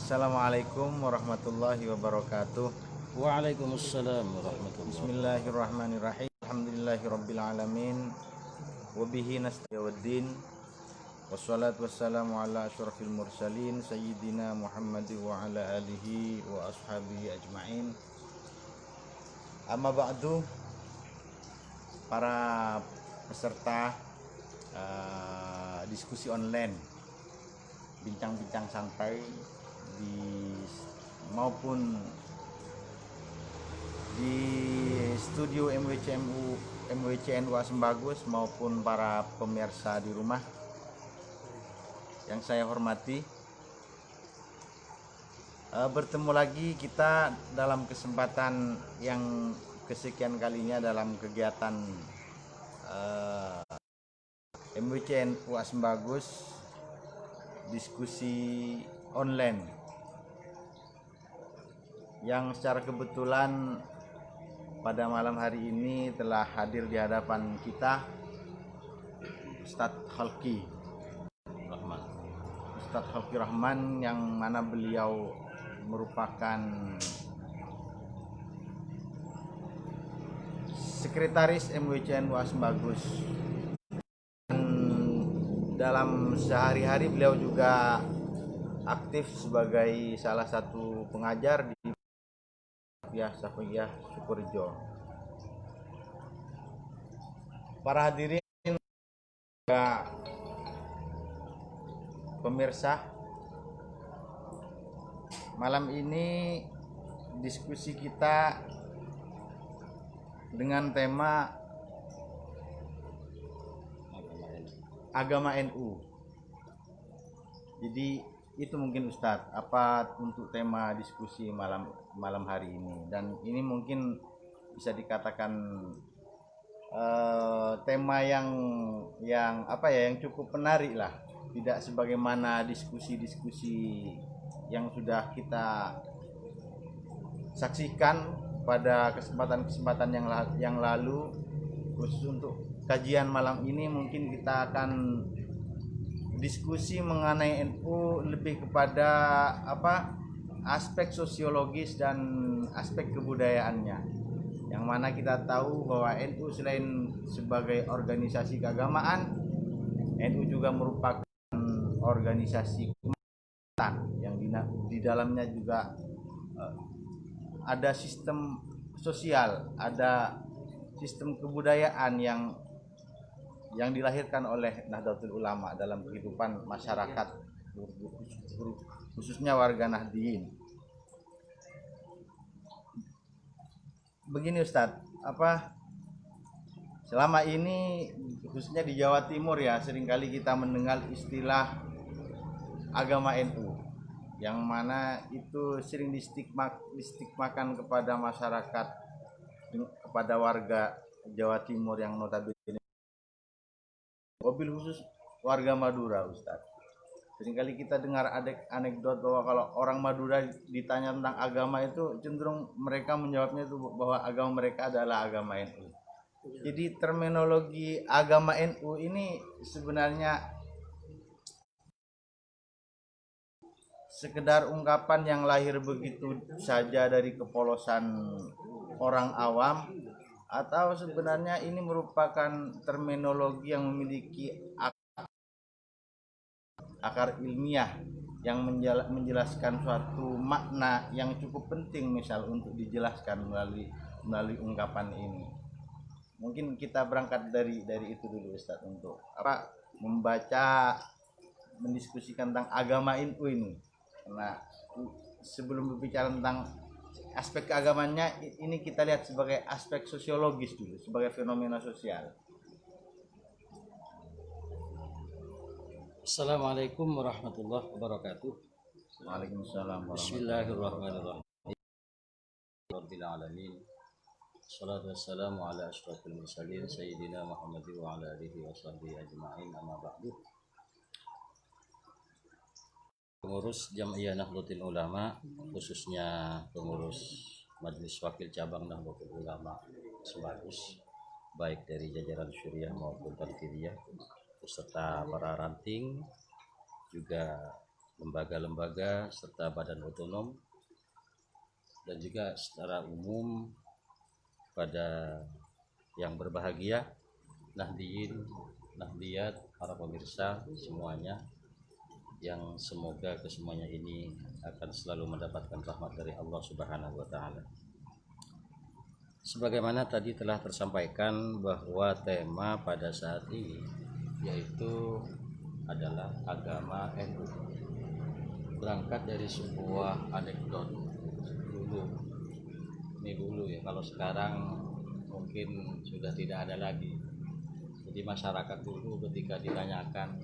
Assalamualaikum warahmatullahi wabarakatuh. Waalaikumsalam warahmatullahi Bismillahirrahmanirrahim. Alhamdulillahirabbil alamin. Wabihi nasta'in. Wassalatu wassalamu ala asyrafil mursalin sayyidina Muhammad wa ala alihi wa ashabihi ajmain. Amma ba'du, para peserta diskusi online, bincang-bincang santai maupun di studio MWCNU Asem Bagus maupun para pemirsa di rumah yang saya hormati, bertemu lagi kita dalam kesempatan yang kesekian kalinya dalam kegiatan MWCNU Asem Bagus diskusi online, yang secara kebetulan pada malam hari ini telah hadir di hadapan kita Ustadz Khalqi Rahman, yang mana beliau merupakan sekretaris MWCNU Asem Bagus. Dalam sehari-hari beliau juga aktif sebagai salah satu pengajar di Safiyah Sukorejo. Para hadirin juga pemirsa, malam ini diskusi kita dengan tema agama NU. Jadi itu mungkin Ustadz, apa untuk tema diskusi malam hari ini, dan ini mungkin bisa dikatakan tema yang cukup menarik lah, tidak sebagaimana diskusi-diskusi yang sudah kita saksikan pada kesempatan-kesempatan yang lalu. Khusus untuk kajian malam ini mungkin kita akan diskusi mengenai NU lebih kepada aspek sosiologis dan aspek kebudayaannya, yang mana kita tahu bahwa NU selain sebagai organisasi keagamaan, NU juga merupakan organisasi kemanusiaan yang di dalamnya juga ada sistem sosial, ada sistem kebudayaan yang dilahirkan oleh Nahdlatul Ulama dalam kehidupan masyarakat, khususnya warga Nahdliyin. Begini Ustadz, selama ini khususnya di Jawa Timur ya, seringkali kita mendengar istilah agama NU, yang mana itu sering distigmakan kepada masyarakat, kepada warga Jawa Timur yang notabene mobil khusus warga Madura. Ustadz, seringkali kita dengar anekdot bahwa kalau orang Madura ditanya tentang agama itu cenderung mereka menjawabnya itu bahwa agama mereka adalah agama NU. Jadi terminologi agama NU ini sebenarnya sekedar ungkapan yang lahir begitu saja dari kepolosan orang awam, atau sebenarnya ini merupakan terminologi yang memiliki akar ilmiah yang menjelaskan suatu makna yang cukup penting, misal untuk dijelaskan melalui ungkapan ini. Mungkin kita berangkat dari itu dulu Ustadz, untuk mendiskusikan tentang agama NU ini. Karena sebelum berbicara tentang aspek keagamannya, ini kita lihat sebagai aspek sosiologis dulu, sebagai fenomena sosial. Assalamualaikum warahmatullahi wabarakatuh. Waalaikumsalam. Bismillahirrahmanirrahim. Rabbil alamin. Wassalatu wassalamu ala asyrafil mursalin sayyidina Muhammad wa ala alihi wa sahbihi ajma'in, amma ba'du. Pengurus Jam'iyah Nahdlatul Ulama, khususnya pengurus Majelis Wakil Cabang Nahdlatul Ulama Asem Bagus, baik dari jajaran Syuriah maupun Tanfidiyah, beserta para ranting, juga lembaga-lembaga serta badan otonom, dan juga secara umum pada yang berbahagia, Nahdiyin, Nahdiyat, para pemirsa semuanya, yang semoga kesemuanya ini akan selalu mendapatkan rahmat dari Allah Subhanahu wa taala. Sebagaimana tadi telah tersampaikan bahwa tema pada saat ini yaitu adalah agama NU. Berangkat dari sebuah anekdot dulu. Ini dulu ya, kalau sekarang mungkin sudah tidak ada lagi. Jadi masyarakat dulu ketika ditanyakan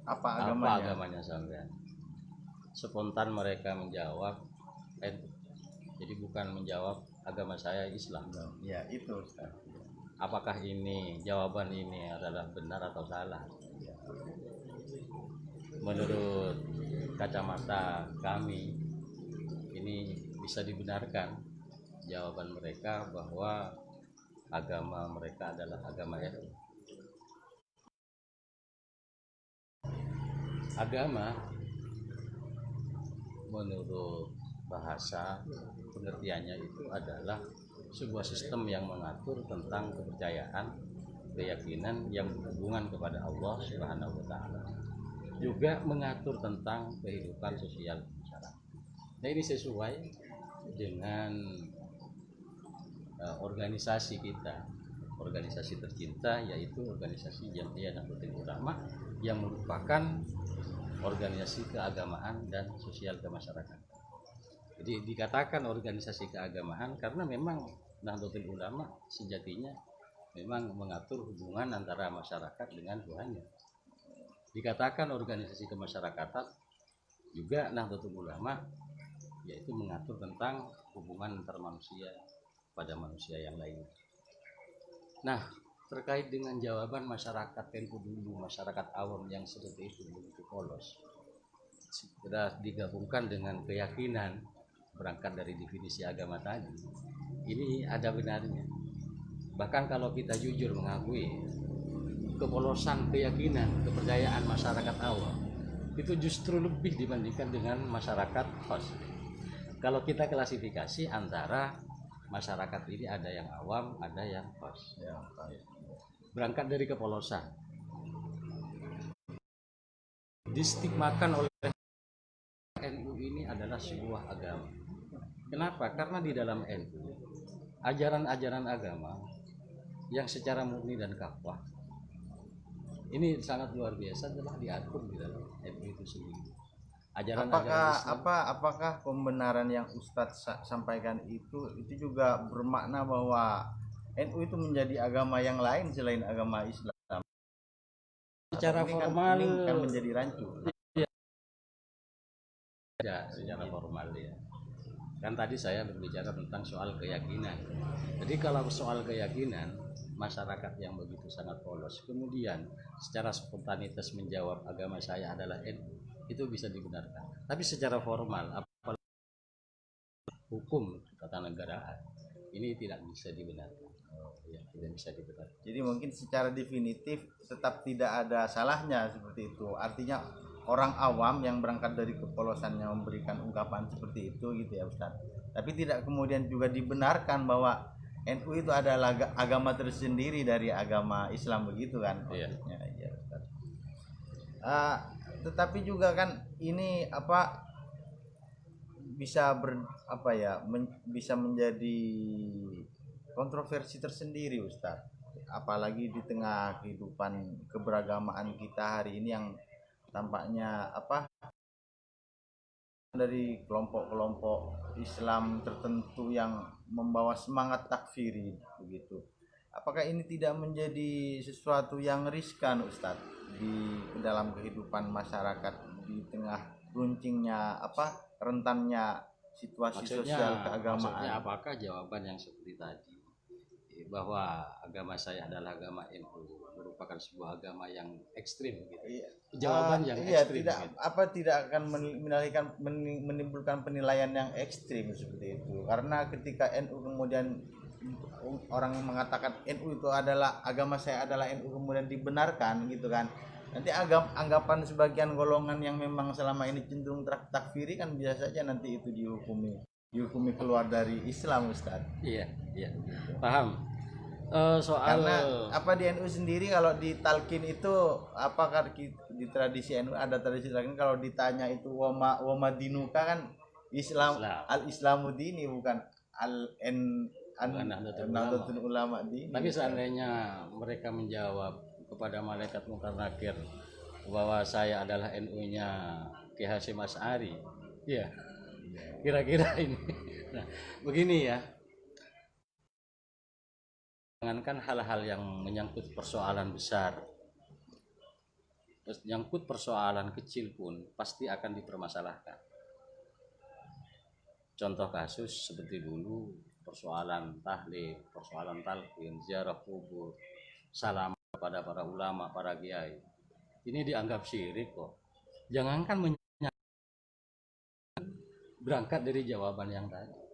Apa apa agamanya? agamanya sampean, spontan mereka menjawab NU. Jadi bukan menjawab agama saya Islam. Ya itu Ustaz. Apakah ini jawaban ini adalah benar atau salah? Menurut kacamata kami ini bisa dibenarkan jawaban mereka bahwa agama mereka adalah agama NU. Agama menurut bahasa pengertiannya itu adalah sebuah sistem yang mengatur tentang kepercayaan, keyakinan yang berhubungan kepada Allah Subhanahu wa taala. Juga mengatur tentang kehidupan sosial masyarakat. Nah, ini sesuai dengan organisasi kita, organisasi tercinta, yaitu organisasi Jam'iyah Nahdlatul Ulama, yang merupakan organisasi keagamaan dan sosial kemasyarakatan. Jadi dikatakan organisasi keagamaan karena memang Nahdlatul Ulama sejatinya memang mengatur hubungan antara masyarakat dengan Tuhannya. Dikatakan organisasi kemasyarakatan juga Nahdlatul Ulama, yaitu mengatur tentang hubungan antar manusia pada manusia yang lainnya. Nah, terkait dengan jawaban masyarakat tempo dulu, masyarakat awam yang seperti itu begitu polos, sudah digabungkan dengan keyakinan, berangkat dari definisi agama tadi, ini ada benarnya. Bahkan kalau kita jujur mengakui kepolosan keyakinan, kepercayaan masyarakat awam itu justru lebih dibandingkan dengan masyarakat khos. Kalau kita klasifikasi antara masyarakat ini ada yang awam, ada yang khos. Berangkat dari kepolosan, distigmakan oleh NU ini adalah sebuah agama. Kenapa? Karena di dalam NU ajaran-ajaran agama yang secara murni dan kafah ini sangat luar biasa telah diatur di dalam NU itu sendiri. Apakah pembenaran yang Ustadz sampaikan itu juga bermakna bahwa NU itu menjadi agama yang lain selain agama Islam? Secara formal ini kan menjadi rancu. Ya, secara formal ya. Kan tadi saya berbicara tentang soal keyakinan. Jadi kalau soal keyakinan, masyarakat yang begitu sangat polos kemudian secara spontanitas menjawab agama saya adalah NU, itu bisa dibenarkan. Tapi secara formal, apalagi hukum tata negaraan, ini tidak bisa dibenarkan. Ya, tidak bisa dibenarkan. Jadi mungkin secara definitif tetap tidak ada salahnya seperti itu. Artinya orang awam yang berangkat dari kepolosannya memberikan ungkapan seperti itu gitu ya Ustaz. Tapi tidak kemudian juga dibenarkan bahwa NU itu adalah agama tersendiri dari agama Islam begitu kan maksudnya. Iya Ustaz. Tetapi juga kan ini bisa menjadi kontroversi tersendiri Ustaz. Apalagi di tengah kehidupan keberagamaan kita hari ini yang tampaknya dari kelompok-kelompok Islam tertentu yang membawa semangat takfiri begitu. Apakah ini tidak menjadi sesuatu yang riskan Ustadz di dalam kehidupan masyarakat di tengah runcingnya rentannya situasi sosial keagamaan? Maksudnya apakah jawaban yang seperti tadi bahwa agama saya adalah agama NU merupakan sebuah agama yang ekstrim gitu? Jawaban yang ekstrim tidak akan menimbulkan penilaian yang ekstrim seperti itu, karena ketika NU kemudian orang mengatakan NU itu adalah agama saya adalah NU kemudian dibenarkan gitu kan, Nanti anggapan sebagian golongan yang memang selama ini cenderung takfiri kan bisa saja nanti itu dihukumi keluar dari Islam, Ustaz. Iya, iya. Paham. Soal Karena apa di NU sendiri kalau di talqin itu apakah di tradisi NU ada tradisi talqin kalau ditanya itu wama dinuka kan Islam. Al Islamu dini bukan al Nahdlatul Ulama dini. Tapi seandainya mereka menjawab kepada malaikat Munkar Nakir bahwa saya adalah NU-nya Ki Hasyim Asy'ari, ya kira-kira ini. Nah, begini ya. Jangankan hal-hal yang menyangkut persoalan besar, menyangkut persoalan kecil pun pasti akan dipermasalahkan. Contoh kasus seperti dulu persoalan tahlil, persoalan talqin, ziarah kubur, salam kepada para ulama, para kiai. Ini dianggap syirik kok. Jangankan berangkat dari jawaban yang tadi.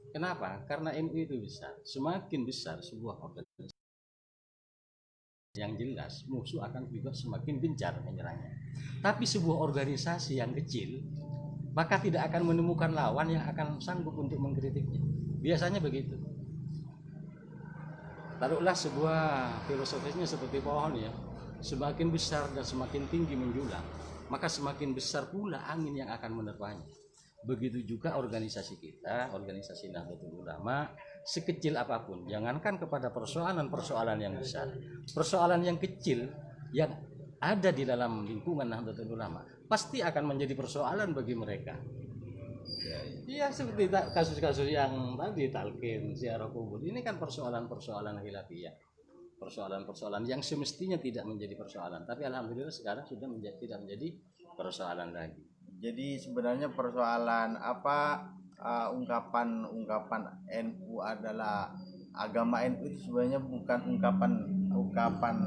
Kenapa? Karena NU itu besar. Semakin besar sebuah organisasi yang jelas, musuh akan juga semakin gencar menyerangnya. Tapi sebuah organisasi yang kecil, maka tidak akan menemukan lawan yang akan sanggup untuk mengkritiknya. Biasanya begitu. Taruhlah sebuah filosofisnya seperti pohon ya. Semakin besar dan semakin tinggi menjulang, maka semakin besar pula angin yang akan menerpanya. Begitu juga organisasi kita, organisasi Nahdlatul Ulama, sekecil apapun, jangankan kepada persoalan-persoalan yang besar, persoalan yang kecil yang ada di dalam lingkungan Nahdlatul Ulama pasti akan menjadi persoalan bagi mereka. Iya, seperti kasus-kasus yang tadi talqin, ziarah kubur, ini kan persoalan-persoalan khilafiyah, persoalan-persoalan yang semestinya tidak menjadi persoalan, tapi alhamdulillah sekarang sudah tidak menjadi persoalan lagi. Jadi sebenarnya persoalan apa ungkapan NU adalah agama NU itu sebenarnya bukan ungkapan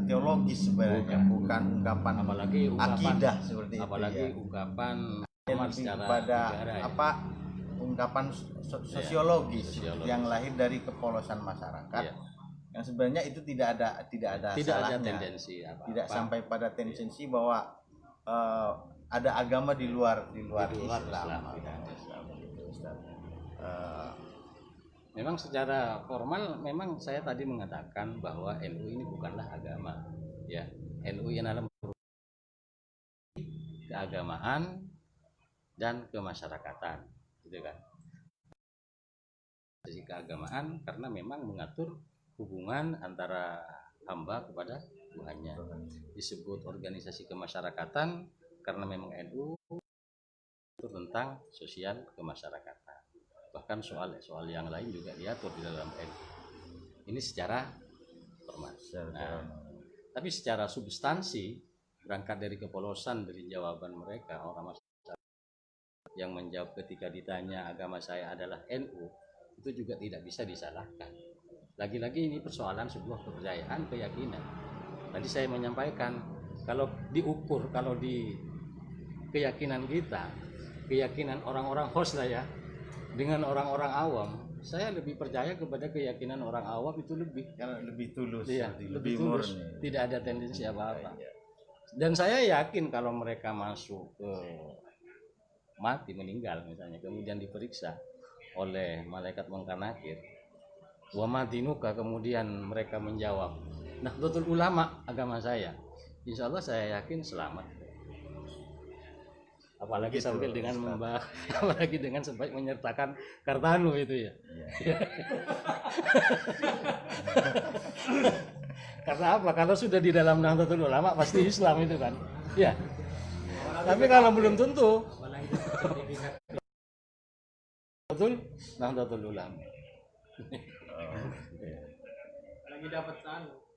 teologis sebenarnya, bukan ungkapan apalagi akidah seperti apalagi itu ya. ungkapan pada apa ungkapan sosiologis yang lahir dari kepolosan masyarakat. Ya. Yang sebenarnya itu tidak ada salahnya, tendensi tidak sampai pada tendensi bahwa ada agama di luar Islam. Memang secara formal memang saya tadi mengatakan bahwa NU ini bukanlah agama, ya. NU yang dalam keagamaan dan kemasyarakatan, gitu kan. Jadi keagamaan karena memang mengatur hubungan antara hamba kepada Tuhannya. Disebut organisasi kemasyarakatan karena memang NU itu tentang sosial kemasyarakatan. Bahkan soal yang lain juga diatur di dalam NU. Ini secara formal. Tapi secara substansi, berangkat dari kepolosan dari jawaban mereka, orang masyarakat yang menjawab ketika ditanya agama saya adalah NU, itu juga tidak bisa disalahkan. Lagi-lagi ini persoalan sebuah kepercayaan, keyakinan. Tadi saya menyampaikan kalau diukur, kalau di keyakinan kita, keyakinan orang-orang host lah ya, dengan orang-orang awam, saya lebih percaya kepada keyakinan orang awam itu lebih tulus, ya, lebih tulus, tidak ada tendensi apa-apa. Dan saya yakin kalau mereka masuk ke mati, meninggal misalnya, kemudian diperiksa oleh malaikat Munkar Nakir, wa madinuka, kemudian mereka menjawab Nahdlatul Ulama agama saya, insya Allah saya yakin selamat. Apalagi gitu, sambil dengan apalagi dengan sempat menyertakan Kartanu itu ya. Karena apa? Kalau sudah di dalam Nahdlatul Ulama pasti Islam itu kan. Ya. Tapi kalau belum tentu. Betul Nahdlatul Ulama. Lagi dapat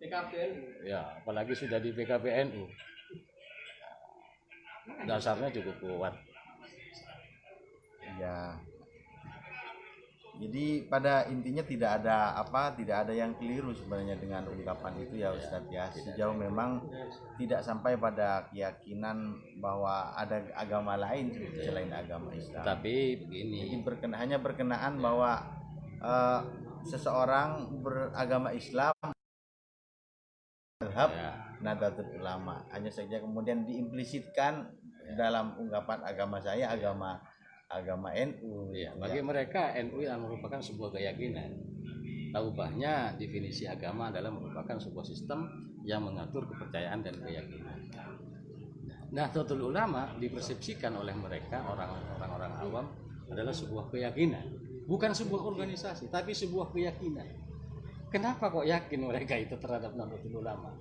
PKPNU. Ya, apalagi sudah di PKPNU. Dasarnya cukup kuat. Ya. Jadi pada intinya tidak ada yang keliru sebenarnya dengan ungkapan itu ya Ustadz ya. Sejauh memang tidak sampai pada keyakinan bahwa ada agama lain selain agama Islam. Tapi begini. Jadi hanya berkenaan bahwa seseorang beragama Islam mazhab Ya. Nahdlatul Ulama. Hanya saja kemudian diimplisitkan dalam ungkapan agama saya agama NU. Ya, bagi mereka NU yang merupakan sebuah keyakinan. Taubahnya definisi agama adalah merupakan sebuah sistem yang mengatur kepercayaan dan keyakinan. Nahdlatul Ulama dipersepsikan oleh mereka orang-orang awam adalah sebuah keyakinan, bukan sebuah organisasi, tapi sebuah keyakinan. Kenapa kok yakin mereka itu terhadap Nahdlatul Ulama?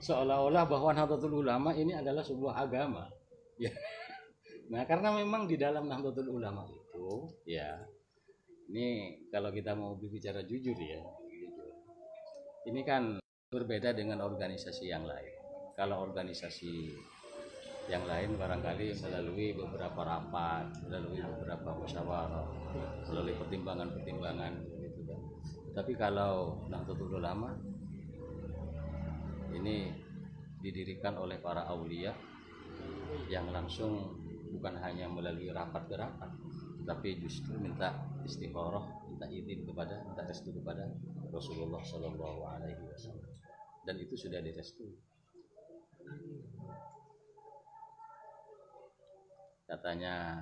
Seolah-olah bahwa Nahdlatul Ulama ini adalah sebuah agama. Ya. Nah, karena memang di dalam Nahdlatul Ulama itu, ya, ini kalau kita mau berbicara jujur ya, ini kan berbeda dengan organisasi yang lain. Kalau organisasi yang lain barangkali melalui beberapa rapat, melalui beberapa musyawarah, melalui pertimbangan-pertimbangan gitu kan. Tapi kalau Nahdlatul Ulama ini didirikan oleh para aulia yang langsung bukan hanya melalui rapat ke rapat, tapi justru minta istikharah, minta izin kepada, minta restu kepada Rasulullah Shallallahu Alaihi Wasallam, dan itu sudah direstui. Katanya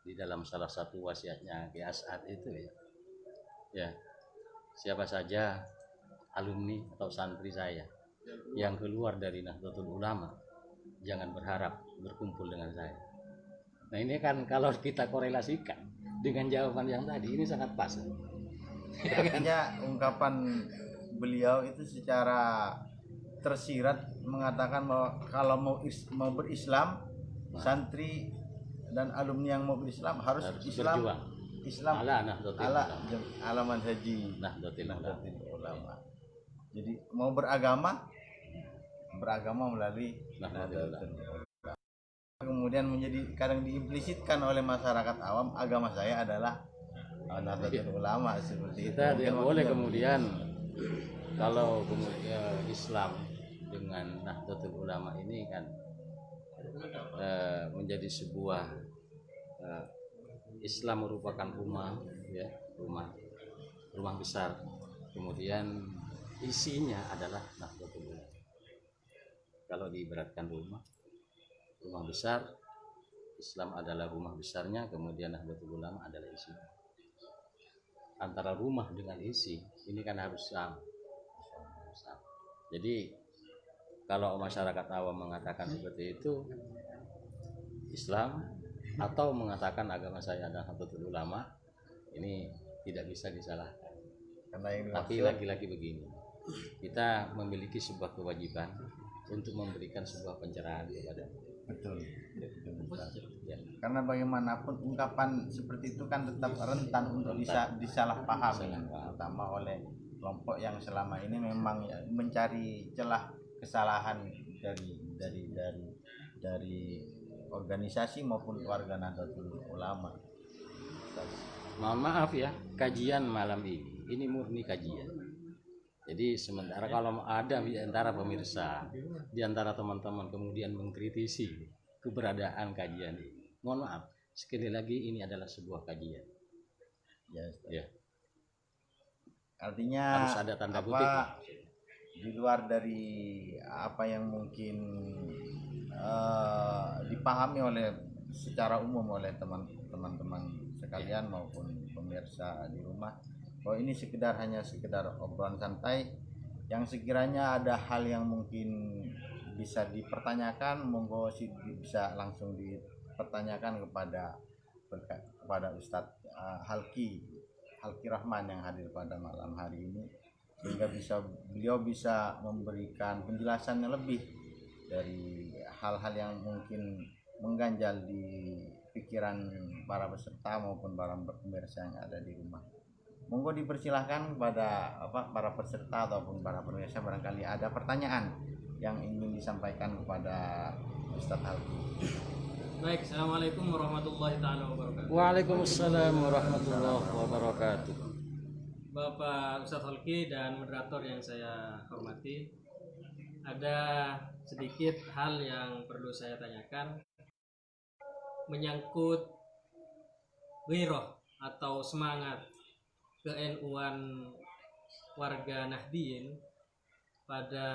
di dalam salah satu wasiatnya Ki As'ad itu ya, siapa saja alumni atau santri saya yang keluar dari Nahdlatul Ulama jangan berharap berkumpul dengan saya. Nah, ini kan kalau kita korelasikan dengan jawaban yang tadi, ini sangat pas. Artinya ungkapan beliau itu secara tersirat mengatakan bahwa kalau mau berislam, santri dan alumni yang mau berislam harus Islam berjuang. Islam Ala Nahdlatul ala manhaji Nahdlatul Ulama. Jadi mau beragama melalui Nahdlatul Nahdlatul. Kemudian menjadi kadang diimplisitkan oleh masyarakat awam agama saya adalah Nahdlatul Ulama seperti kita itu. tidak boleh kemudian kalau kemudian Islam dengan Nahdlatul Ulama ini kan menjadi sebuah Islam merupakan rumah ya, rumah besar, kemudian isinya adalah Nahdlatul Ulama. Kalau diibaratkan rumah besar, Islam adalah rumah besarnya, kemudian Nahdlatul Ulama adalah isinya. Antara rumah dengan isi ini kan harus sama. Jadi kalau masyarakat awam mengatakan seperti itu Islam, atau mengatakan agama saya adalah Nahdlatul Ulama, ini tidak bisa disalahkan. Tapi lagi-lagi begini, kita memiliki sebuah kewajiban untuk memberikan sebuah pencerahan kepada betul. ya. Karena bagaimanapun ungkapan seperti itu kan tetap rentan untuk disalahpahami, terutama oleh kelompok yang selama ini memang mencari celah kesalahan dari organisasi maupun warga Nahdlatul Ulama. Mohon maaf ya, kajian malam ini murni kajian. Jadi sementara kalau ada di antara pemirsa, di antara teman-teman kemudian mengkritisi keberadaan kajian ini, mohon maaf, sekali lagi ini adalah sebuah kajian. Ya. Artinya Harus ada tanda kutip. Di luar dari apa yang mungkin dipahami oleh secara umum oleh teman-teman sekalian maupun pemirsa di rumah, bahwa ini hanya sekedar obrolan santai yang sekiranya ada hal yang mungkin bisa dipertanyakan, monggo bisa langsung dipertanyakan kepada Ustadz Halki Rahman yang hadir pada malam hari ini, sehingga beliau bisa memberikan penjelasan yang lebih dari hal-hal yang mungkin mengganjal di pikiran para peserta maupun para pemirsa yang ada di rumah. Monggo dipersilahkan kepada para peserta ataupun para pemirsa, barangkali ada pertanyaan yang ingin disampaikan kepada Ustadz Halki. Baik, assalamualaikum warahmatullahi taala wabarakatuh. Waalaikumsalam warahmatullahi wabarakatuh. Bapak Ustadz Halki dan moderator yang saya hormati, ada sedikit hal yang perlu saya tanyakan menyangkut ghairah atau semangat ke-NU-an warga Nahdien pada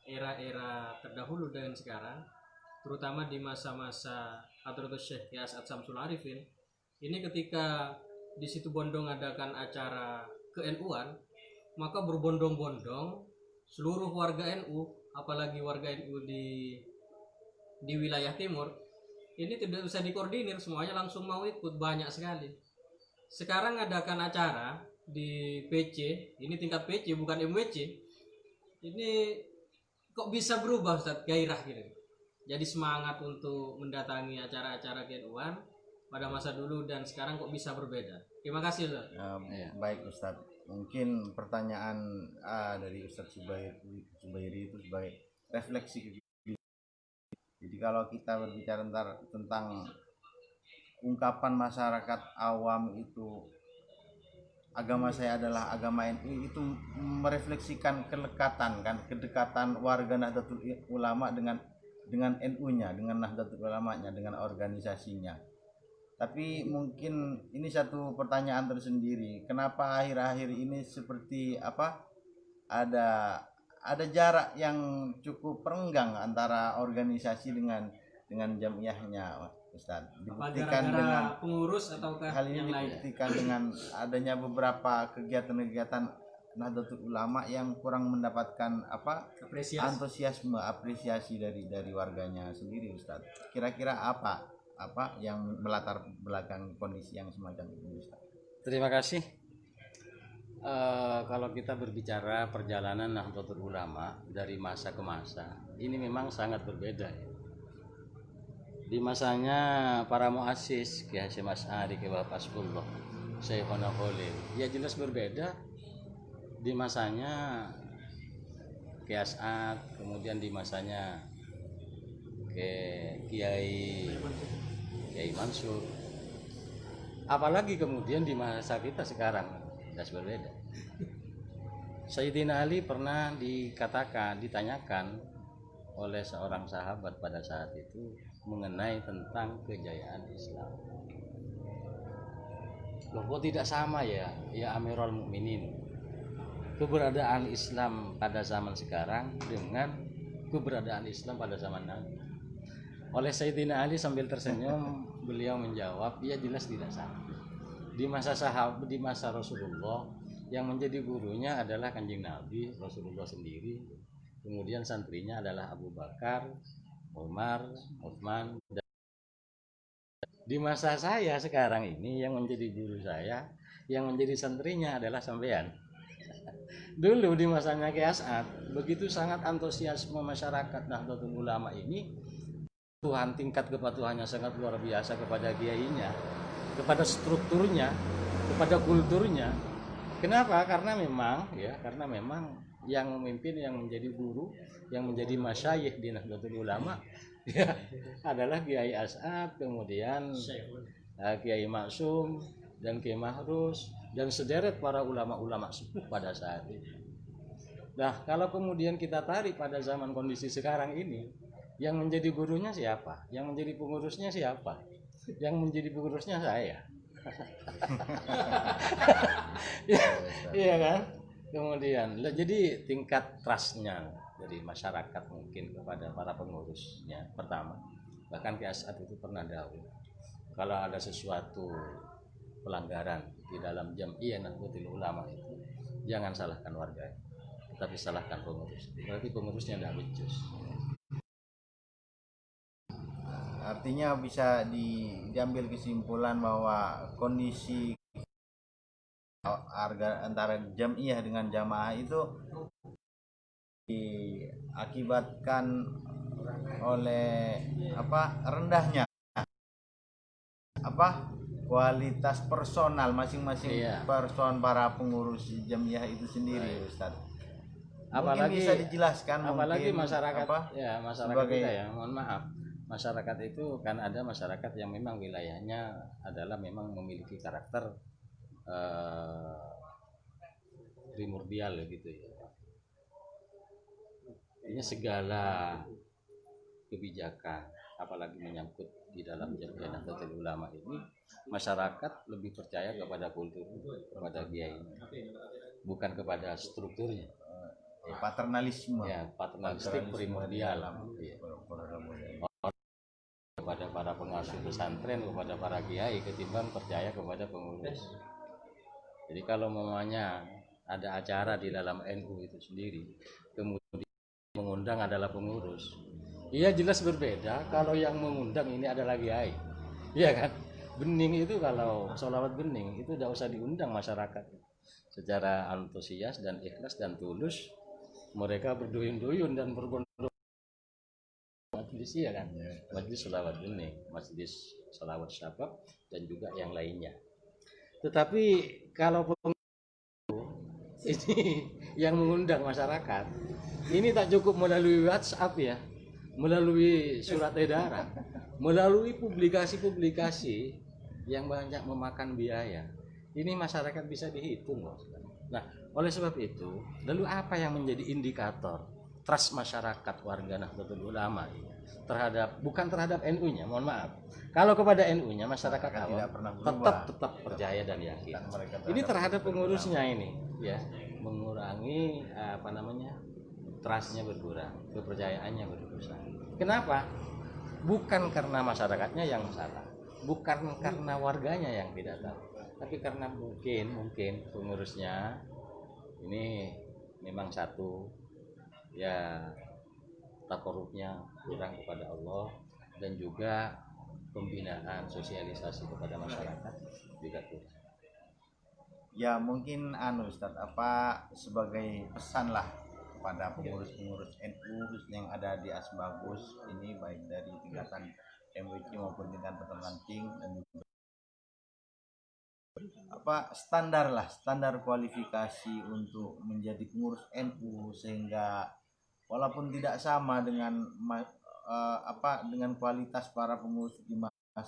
era-era terdahulu dengan sekarang, terutama di masa-masa Hadratus Syekh Kiai As'ad Syamsul Arifin, ini ketika di situ Bondong adakan acara ke-NU-an, maka berbondong-bondong seluruh warga NU, apalagi warga NU di wilayah timur, ini tidak bisa dikoordinir, semuanya langsung mau ikut, banyak sekali. Sekarang adakan acara di PC, ini tingkat PC bukan MWC, ini kok bisa berubah Ustaz, gairah gitu. Jadi semangat untuk mendatangi acara-acara ke-NU-an pada masa dulu dan sekarang kok bisa berbeda. Terima kasih Ustaz. Baik Ustadz, mungkin pertanyaan dari Ustadz Zubairi itu sebagai refleksi. Jadi kalau kita berbicara tentang ungkapan masyarakat awam itu agama saya adalah agama NU, itu merefleksikan kedekatan warga Nahdlatul Ulama dengan NU-nya, dengan Nahdlatul Ulamanya, dengan organisasinya. Tapi mungkin ini satu pertanyaan tersendiri, kenapa akhir-akhir ini seperti ada jarak yang cukup renggang antara organisasi dengan jamiahnya, Ustaz. Dibuktikan gara-gara dengan pengurus ataukah hal ini yang lain? dibuktikan dengan adanya beberapa kegiatan-kegiatan Nahdlatul Ulama yang kurang mendapatkan Apresiasi. apresiasi dari warganya sendiri, Ustaz. Kira-kira apa yang melatar belakang kondisi yang semacam ini, Ustaz? Terima kasih. Kalau kita berbicara perjalanan Nahdlatul Ulama dari masa ke masa, ini memang sangat berbeda ya. Di masanya para muassis Kiai Hasyim Asy'ari, Kiai Wahab Hasbullah, Syekhona Khalil, ya jelas berbeda. Di masanya Kiai As'ad, kemudian di masanya Kiai Mansur, apalagi kemudian di masa kita sekarang jelas berbeda. Sayyidina Ali pernah ditanyakan oleh seorang sahabat pada saat itu mengenai tentang kejayaan Islam. Loh, kok tidak sama ya Amirul Mukminin, keberadaan Islam pada zaman sekarang dengan keberadaan Islam pada zaman Nabi? Oleh Sayyidina Ali sambil tersenyum beliau menjawab, ya jelas tidak sama. Di masa Rasulullah yang menjadi gurunya adalah Kanjeng Nabi, Rasulullah sendiri, kemudian santrinya adalah Abu Bakar, Umar, Utsman. Di masa saya sekarang ini yang menjadi guru saya, yang menjadi santrinya adalah sampean. Dulu di masanya Kiai As'ad, begitu sangat antusiasme masyarakat Nahdlatul Ulama ini, tingkat kepatuhannya sangat luar biasa kepada kiainya, kepada strukturnya, kepada kulturnya. Kenapa? Karena memang yang memimpin, yang menjadi guru, yang menjadi masyayikh di Nahdlatul Ulama ya, adalah Kiai As'ad, kemudian Kiai Maksum dan Kiai Mahrus dan sederet para ulama-ulama sepuh pada saat itu. Nah, kalau kemudian kita tarik pada zaman kondisi sekarang ini, yang menjadi gurunya siapa? Yang menjadi pengurusnya siapa? Yang menjadi pengurusnya saya. Iya kan? Kemudian jadi tingkat trustnya dari masyarakat mungkin kepada para pengurusnya pertama. Bahkan Kiai As'ad itu pernah dahulu, kalau ada sesuatu pelanggaran di dalam Jam'iyah Nahdlatul Ulama itu, jangan salahkan warga, tetapi salahkan pengurus. Berarti pengurusnya tidak becus. Artinya bisa diambil kesimpulan bahwa kondisi harga antara Jam'iyah dengan jamaah itu diakibatkan oleh rendahnya kualitas personal masing-masing person para pengurus Jam'iyah itu sendiri, Ustaz. Mungkin bisa dijelaskan, apalagi mungkin masyarakat masyarakat sebagai kita ya, mohon maaf, masyarakat itu kan ada masyarakat yang memang wilayahnya adalah memang memiliki karakter primordial gitu ya. Ini segala kebijakan, apalagi menyangkut di dalam Jam'iyah Nahdlatul Ulama ini, masyarakat lebih percaya kepada kultur, kepada kiai, bukan kepada strukturnya. paternalisme. ya paternalistik primordial ya, kepada para pengasuh pesantren, kepada para kiai ketimbang percaya kepada pengurus. Jadi kalau mamanya ada acara di dalam NU itu sendiri, kemudian mengundang adalah pengurus, iya jelas berbeda kalau yang mengundang ini adalah kiai, iya kan? Bening itu kalau sholawat bening itu tidak usah diundang masyarakat, secara antusias dan ikhlas dan tulus mereka berduyun-duyun dan berbondong majelis, ya kan, majelis sholawat bening, majelis sholawat syabab dan juga yang lainnya. Tetapi kalau ini yang mengundang masyarakat ini tak cukup melalui WhatsApp ya, melalui surat edaran, melalui publikasi-publikasi yang banyak memakan biaya. Ini masyarakat bisa dihitung loh. Nah, oleh sebab itu, lalu apa yang menjadi indikator trust masyarakat warga Nahdlatul Ulama terhadap, bukan terhadap NU-nya, mohon maaf. Kalau kepada NU-nya masyarakat awam tidak pernah berubah. tetap percaya dan yakin. Mereka Ini terhadap pengurusnya ini ya, mengurangi trustnya berkurang, kepercayaannya berkurang. Kenapa? Bukan karena masyarakatnya yang salah, bukan karena warganya yang tidak tahu, tapi karena mungkin pengurusnya ini memang satu ya, takorubnya kurang kepada Allah, dan juga pembinaan sosialisasi kepada masyarakat juga kurang. Ya mungkin Ustadz, apa sebagai pesan lah kepada pengurus-pengurus NU khususnya yang ada di Asbagus ini, baik dari tingkatan MWC maupun tingkatan Peterlanting, dan apa standar kualifikasi untuk menjadi pengurus NU, sehingga walaupun tidak sama dengan dengan kualitas para pengurus di masa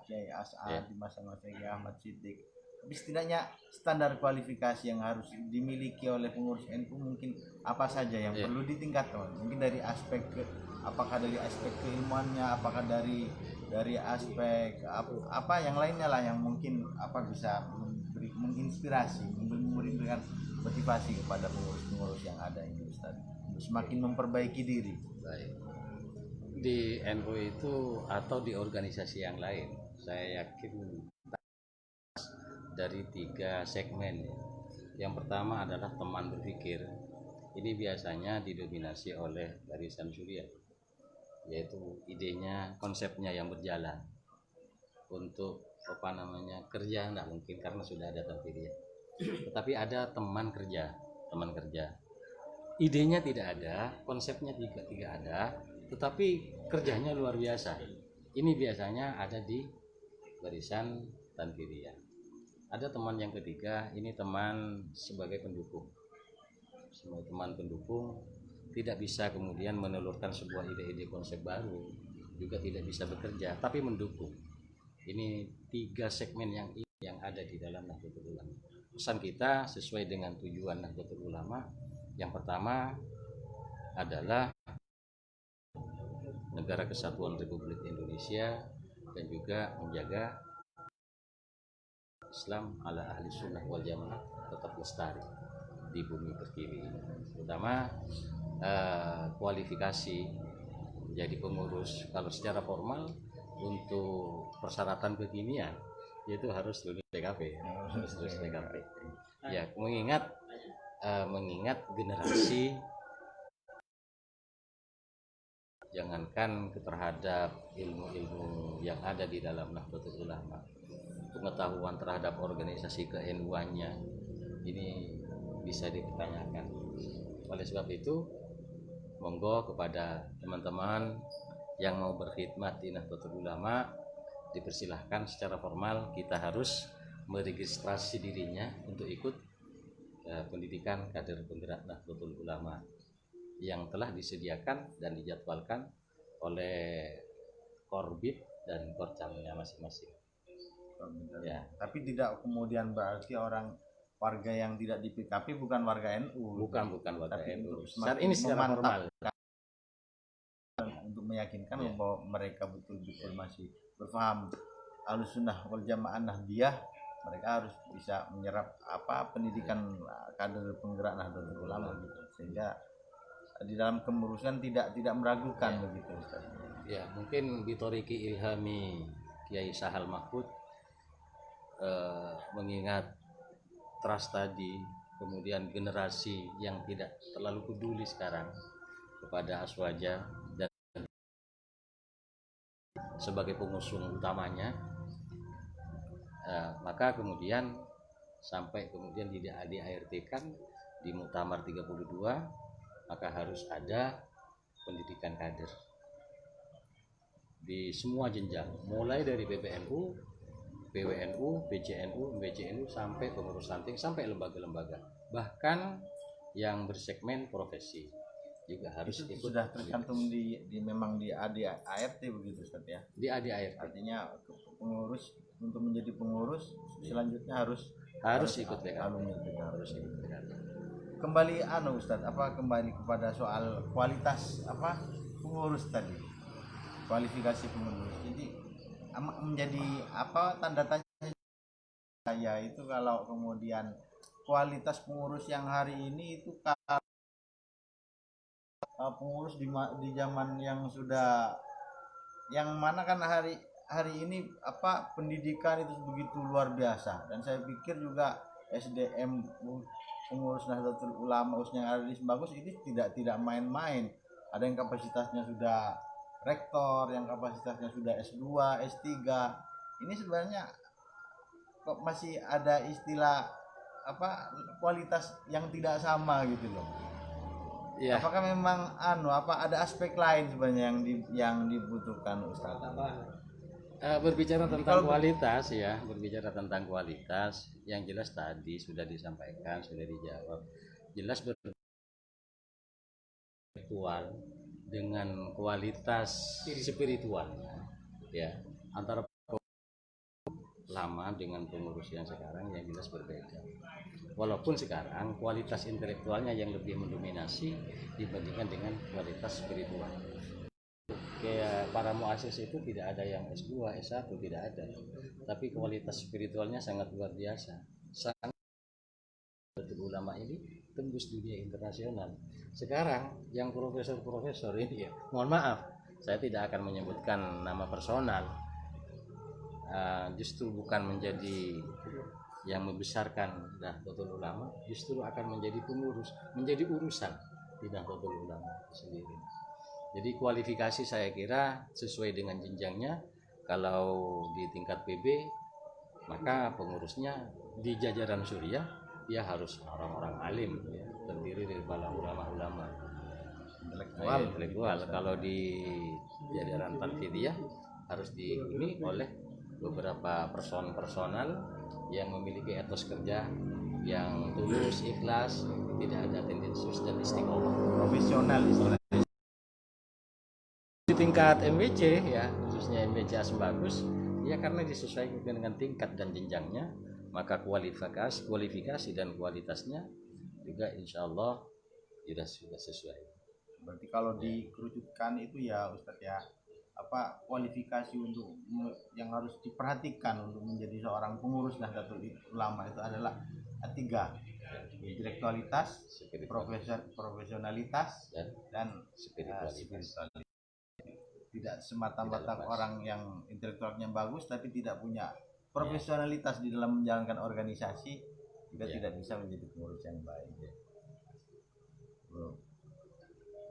Kiai As'ad, di masa-masa Kiai Ahmad Siddiq, tapi setidaknya standar kualifikasi yang harus dimiliki oleh pengurus NU mungkin apa saja yang perlu ditingkatkan, mungkin dari aspek apakah dari aspek keilmuannya, apakah dari aspek apa yang lainnya lah, yang mungkin bisa menginspirasi, memberikan motivasi kepada pengurus-pengurus yang ada ini Ustaz, untuk semakin memperbaiki diri. Baik. Di NU itu atau di organisasi yang lain, saya yakin dari 3 segmen. Yang pertama adalah teman berpikir. Ini biasanya didominasi oleh barisan Syuriah, yaitu idenya, konsepnya yang berjalan. Untuk kerja enggak mungkin karena sudah ada tanfidiyah. Tetapi ada teman kerja. Idenya tidak ada, konsepnya tidak ada, tetapi kerjanya luar biasa. Ini biasanya ada di barisan tanfidiyah. Ada teman yang ketiga, ini teman sebagai pendukung. Semua teman pendukung tidak bisa kemudian menelurkan sebuah ide-ide konsep baru, juga tidak bisa bekerja, tapi mendukung. Ini 3 segmen yang ada di dalam Nahdlatul Ulama. Pesan kita sesuai dengan tujuan Nahdlatul Ulama. Yang pertama adalah Negara Kesatuan Republik Indonesia, dan juga menjaga Islam ala ahli sunnah wal jamaah tetap lestari di bumi pertiwi ini. Terutama kualifikasi menjadi pengurus, kalau secara formal untuk persyaratan kekinian yaitu harus lulus TKP, ya, mengingat generasi, jangankan terhadap ilmu-ilmu yang ada di dalam Nahdlatul Ulama, pengetahuan terhadap organisasi ke-NU-nya ini bisa dipertanyakan. Oleh sebab itu, monggo kepada teman-teman yang mau berkhidmat di Nahdlatul Ulama, dipersilahkan secara formal. Kita harus meregistrasi dirinya untuk ikut pendidikan kader penggerak Nahdlatul Ulama yang telah disediakan dan dijadwalkan oleh Korbit dan Korcamnya masing-masing. Ya. Tapi tidak kemudian berarti warga yang tidak di PKP bukan warga NU. Bukan warga NU. Saat ini secara formal untuk meyakinkan bahwa mereka betul-betul masih berpaham Ahlussunnah wal Jamaah Nahdiyah, mereka harus bisa menyerap apa pendidikan kader penggerak Nahdlatul Ulama gitu, sehingga di dalam kemurusan tidak meragukan begitu Ustaz. Ya, mungkin bitoriki ilhami Kiai Sahal Mahfud, mengingat trust tadi, kemudian generasi yang tidak terlalu peduli sekarang kepada Aswaja dan sebagai pengusung utamanya, maka kemudian sampai kemudian di-ART-kan di Muktamar 32, maka harus ada pendidikan kader di semua jenjang, mulai dari PBNU, PWNU, PJNU, MBJNU sampai pengurus ranting sampai lembaga-lembaga, bahkan yang bersegmen profesi juga harus Itu ikut. sudah tercantum memang di ADART begitu Ustaz ya. Di ADART Artinya pengurus untuk menjadi pengurus selanjutnya harus ikut PKB. alumni PKB. Harus ikut PKB. Kembali Ustaz, kembali kepada soal kualitas pengurus tadi, kualifikasi pengurus. Jadi menjadi tanda tanya saya itu kalau kemudian kualitas pengurus yang hari ini itu pengurus di zaman yang sudah, yang mana kan hari ini pendidikan itu begitu luar biasa, dan saya pikir juga SDM pengurus Nahdlatul Ulama yang ada di Sembagus ini tidak main-main. Ada yang kapasitasnya sudah rektor, yang kapasitasnya sudah S2, S3. Ini sebenarnya kok masih ada istilah kualitas yang tidak sama gitu loh. Ya. Apakah memang ada aspek lain sebenarnya yang dibutuhkan Ustaz? Berbicara tentang kualitas ya, berbicara tentang kualitas, yang jelas tadi sudah disampaikan, sudah dijawab. Jelas spiritual dengan kualitas spiritual ya, antara lama dengan pengurus yang sekarang yang jelas berbeda. Walaupun sekarang kualitas intelektualnya yang lebih mendominasi dibandingkan dengan kualitas spiritual. Kayak para muassis itu tidak ada yang S2, S1, tidak ada. Tapi kualitas spiritualnya sangat luar biasa. Sangat ulama ini tembus dunia internasional. Sekarang yang profesor-profesor ini ya, mohon maaf, saya tidak akan menyebutkan nama personal. Justru bukan menjadi yang membesarkan Nahdlatul Ulama, justru akan menjadi pengurus, menjadi urusan di Nahdlatul Ulama sendiri. Jadi kualifikasi saya kira sesuai dengan jenjangnya. Kalau di tingkat PB, maka pengurusnya di jajaran Suriah dia harus orang-orang alim ya, terdiri dari para ulama-ulama intelektual. Kalau di jajaran Tanfidiyah harus dihuni oleh beberapa personal yang memiliki etos kerja yang tulus, ikhlas, tidak ada tendensius dan istiqomah, profesional istilahnya. Di tingkat MWC ya, khususnya MWC Sembagus ya, karena disesuaikan dengan tingkat dan jenjangnya, maka kualifikasi dan kualitasnya juga insya Allah sudah sesuai. Berarti kalau dikerucutkan itu ya Ustadz ya, kualifikasi untuk yang harus diperhatikan untuk menjadi seorang pengurus Nahdlatul Ulama itu adalah 3: intelektualitas, profesionalitas, dan spiritualitas. Tidak semata-mata orang yang intelektualnya bagus tapi tidak punya profesionalitas di dalam menjalankan organisasi juga tidak bisa menjadi pengurus yang baik.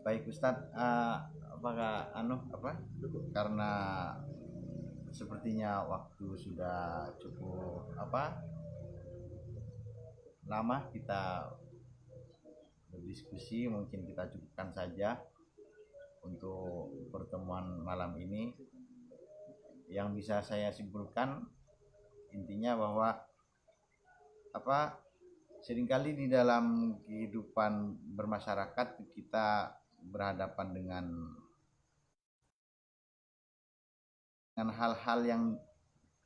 Baik Ustadz, apakah karena sepertinya waktu sudah cukup lama kita berdiskusi, mungkin kita cukupkan saja untuk pertemuan malam ini. Yang bisa saya simpulkan intinya bahwa seringkali di dalam kehidupan bermasyarakat kita berhadapan dengan hal-hal yang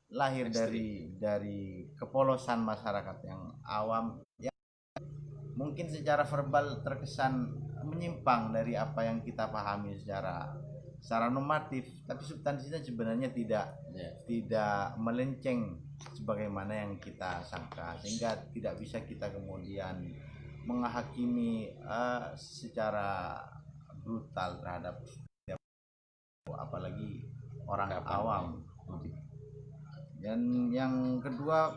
lahir dari kepolosan masyarakat yang awam, yang mungkin secara verbal terkesan menyimpang dari apa yang kita pahami secara normatif, tapi substansinya sebenarnya tidak melenceng sebagaimana yang kita sangka, sehingga tidak bisa kita kemudian menghakimi secara brutal terhadap apalagi orang awam. Dan yang kedua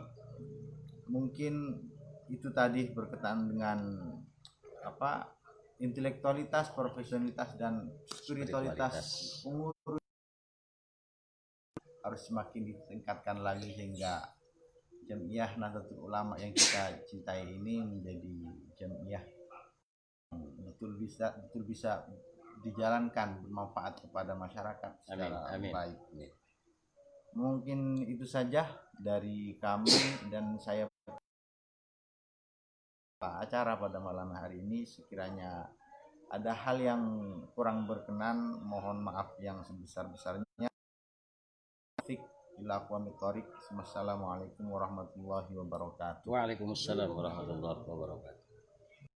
mungkin itu tadi berkaitan dengan intelektualitas, profesionalitas dan spiritualitas pengurus harus semakin ditingkatkan lagi, sehingga Jamiah Nahdlatul Ulama yang kita cintai ini menjadi jamiah yang betul bisa dijalankan, bermanfaat kepada masyarakat secara baik. Mungkin itu saja dari kami, dan saya acara pada malam hari ini. Sekiranya ada hal yang kurang berkenan, mohon maaf yang sebesar-besarnya. Assalamualaikum warahmatullahi wabarakatuh. Waalaikumsalam warahmatullahi wabarakatuh.